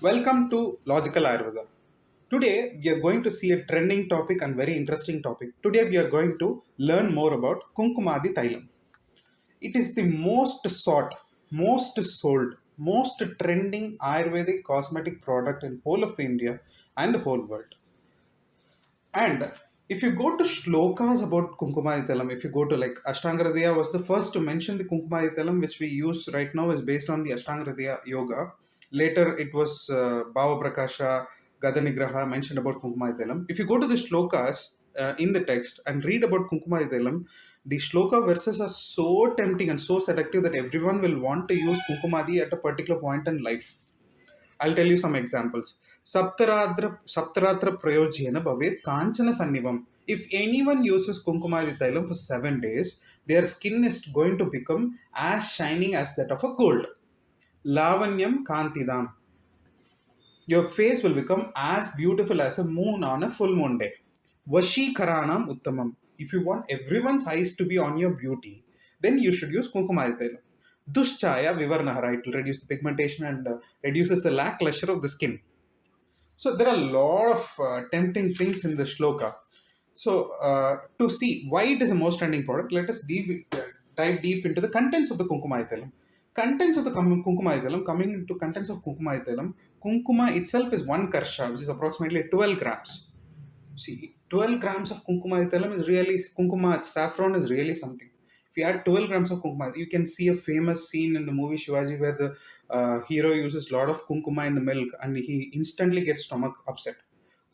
Welcome to Logical Ayurveda. Today we are going to see a trending topic and very interesting topic. Today we are going to learn more about Kunkumadi Thailam. It is the most sought, most sold, most trending Ayurvedic cosmetic product in whole of the India and the whole world. And if you go to shlokas about Kunkumadithalam, if you go to like Ashtanga was the first to mention the Kunkumadithalam, which we use right now is based on the Ashtanga yoga. Later it was Bhava Prakasha, Gadanigraha mentioned about Kunkumadithalam. If you go to the shlokas in the text and read about Kunkumadithalam, the shloka verses are so tempting and so seductive that everyone will want to use Kunkumadi at a particular point in life. I'll tell you some examples. Saptaratra Prayojena Bhavet Kanchana Sannivam. If anyone uses Kunkumadi Thailam for 7 days, their skin is going to become as shining as that of a gold. Lavanyam Kantidam. Your face will become as beautiful as a moon on a full moon day. Vashi Karanam Uttamam. If you want everyone's eyes to be on your beauty, then you should use Kunkumadi Thailam. Dushchaya Vivarnahara. It will reduce the pigmentation and reduces the lackluster of the skin. So there are a lot of tempting things in the shloka. So to see why it is the most trending product, let us dive deep into the contents of the Kunkumadithalam. Contents of the Kunkumadithalam, coming into contents of Kunkumadithalam, Kunkuma itself is 1 karsha, which is approximately 12 grams. See, 12 grams of Kunkumadithalam is really, Kunkuma saffron is really something. If you add 12 grams of Kunkuma, you can see a famous scene in the movie Shivaji where the hero uses a lot of Kunkuma in the milk and he instantly gets stomach upset.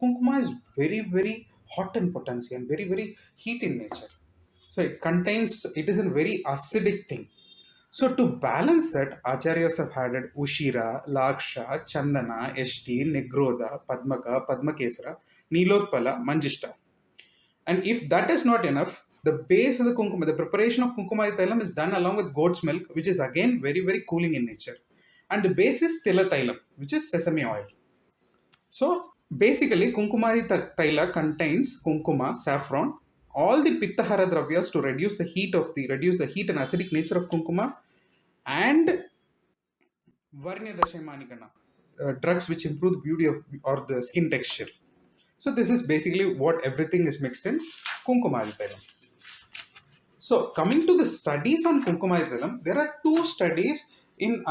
Kunkuma is very, very hot in potency and very, very heat in nature. So it is a very acidic thing. So to balance that, Acharyas have added Ushira, Laksha, Chandana, Eshti, Negrodha, Padmaka, Padmakesara, Nilotpala, Manjishta. And if that is not enough, the base of the Kunkuma, the preparation of Kunkuma Thailam is done along with goat's milk, which is again very, very cooling in nature. And the base is Tila Thailam, which is sesame oil. So basically, Kunkumadi Thaila contains Kunkuma, saffron, all the Pittahara Dravyas to reduce the heat and acidic nature of Kunkuma, and Varnya Dashaimanikana, drugs which improve the beauty of or the skin texture. So this is basically what everything is mixed in Kunkumadithalam. So coming to the studies on Kunkumadithalam, there are 2 studies in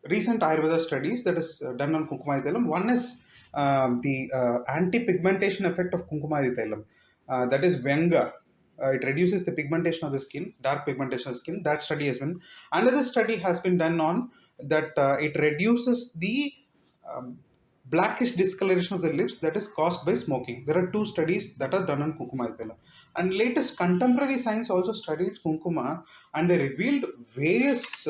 recent Ayurveda studies that is done on Kunkumadithalam. One is the anti-pigmentation effect of Kunkumadithalam. That is Venga. It reduces the pigmentation of the skin, dark pigmentation of the skin. That study has been. Another study has been done on that it reduces the blackish discoloration of the lips that is caused by smoking. There are 2 studies that are done on Kunkumadithalam. And latest contemporary science also studied Kunkuma and they revealed various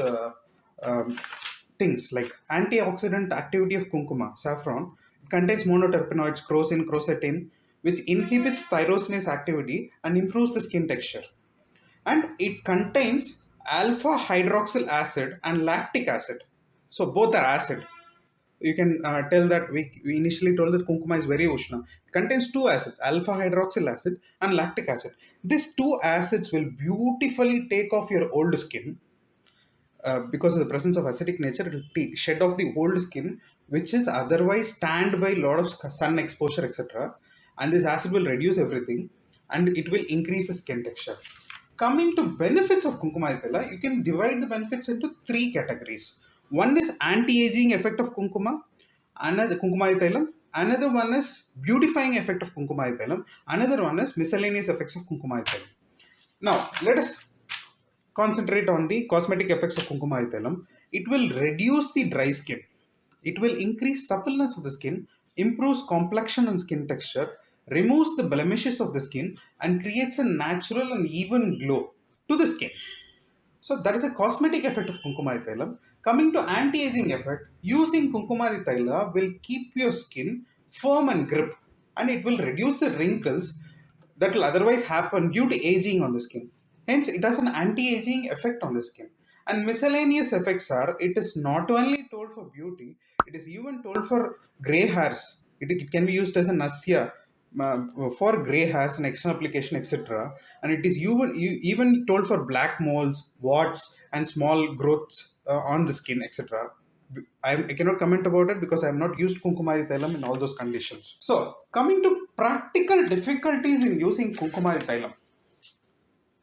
things like antioxidant activity of Kunkuma, saffron. It contains monoterpenoids, crocin, quercetin, which inhibits tyrosinase activity and improves the skin texture. And it contains alpha hydroxyl acid and lactic acid. So both are acid. You can tell that we initially told that Kunkuma is very Ushna. It contains 2 acids, alpha hydroxyl acid and lactic acid. These 2 acids will beautifully take off your old skin. Because of the presence of acidic nature, it will shed off the old skin, which is otherwise tanned by a lot of sun exposure, etc. And this acid will reduce everything and it will increase the skin texture. Coming to benefits of Kunkumadithala, you can divide the benefits into 3 categories. One is anti-aging effect of Kunkuma, another Kunkumadithailam, another one is beautifying effect of Kunkumadithailam, another one is miscellaneous effects of Kunkumadithailam. Now, let us concentrate on the cosmetic effects of Kunkumadithalam. It will reduce the dry skin. It will increase suppleness of the skin, improves complexion and skin texture, removes the blemishes of the skin, and creates a natural and even glow to the skin. So that is a cosmetic effect of Kunkumadithailam. Coming to anti-aging effect, using Kunkumadithaila will keep your skin firm and grip, and it will reduce the wrinkles that will otherwise happen due to aging on the skin. Hence, it has an anti-aging effect on the skin. And miscellaneous effects are, it is not only told for beauty, it is even told for grey hairs. It can be used as a nasya for grey hairs and external application, etc. And it is even told for black moles, warts, and small growths on the skin, etc. I cannot comment about it because I have not used Kunkumadi Tailam in all those conditions. So, coming to practical difficulties in using Kunkumadi Tailam.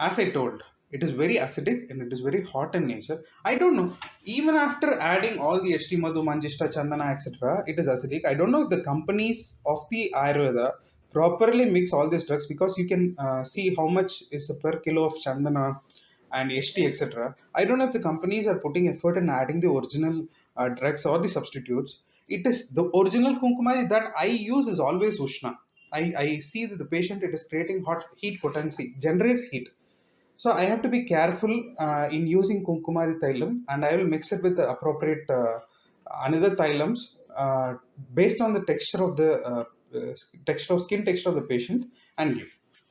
As I told, it is very acidic and it is very hot in nature. I don't know. Even after adding all the HT Madhu, Manjishta, Chandana, etc., it is acidic. I don't know if the companies of the Ayurveda properly mix all these drugs, because you can see how much is per kilo of Chandana and HT, etc. I don't know if the companies are putting effort in adding the original drugs or the substitutes. It is the original Kunkumadi that I use is always Ushna. I see that the patient, it is creating hot heat potency, generates heat. So I have to be careful in using Kunkumadi Thailam, and I will mix it with the appropriate another Thailams based on the texture of the skin texture of the patient, and give.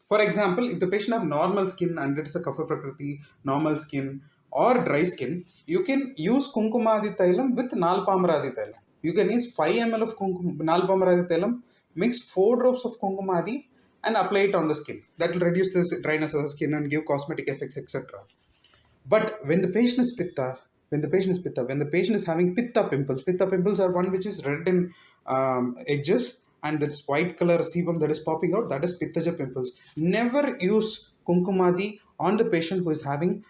For example, if the patient have normal skin and it's a Kapha Prakriti, normal skin or dry skin, you can use Kunkumadi Thailam with Nalpamaradi Thailam. You can use 5 ml of Nalpamaradi Thailam, mix 4 drops of Kunkumadi and apply it on the skin. That will reduce the dryness of the skin and give cosmetic effects, etc. But when the patient is pitta, when the patient is having pitta pimples are one which is red in edges, and that's white color sebum that is popping out, that is pittaja pimples. Never use Kunkumadi on the patient who is having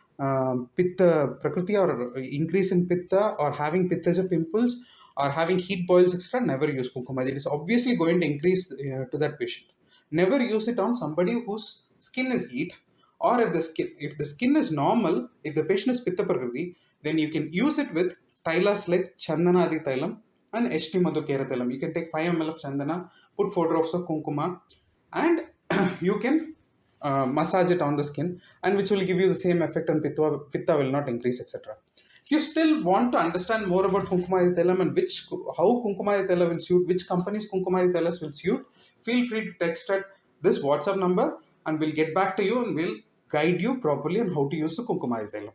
pitta prakriti or increase in pitta, or having pittaja pimples, or having heat boils, etc. Never use Kunkumadi. It is obviously going to increase to that patient. Never use it on somebody whose skin is heat, or if the skin is normal, if the patient is pitta prakriti, then you can use it with tailas like Chandanadi Tailam and HT Madhu Kera Tailam. You can take 5 ml of Chandana, put 4 drops of Kunkuma, and you can massage it on the skin, and which will give you the same effect, and pitta will not increase, etc. If you still want to understand more about Kunkumadi Tailam and how Kunkumadi Tailam will suit, which companies Kunkumadi Tailas will suit, feel free to text at this WhatsApp number, and we'll get back to you and we'll guide you properly on how to use the Kunkumadi Tailam.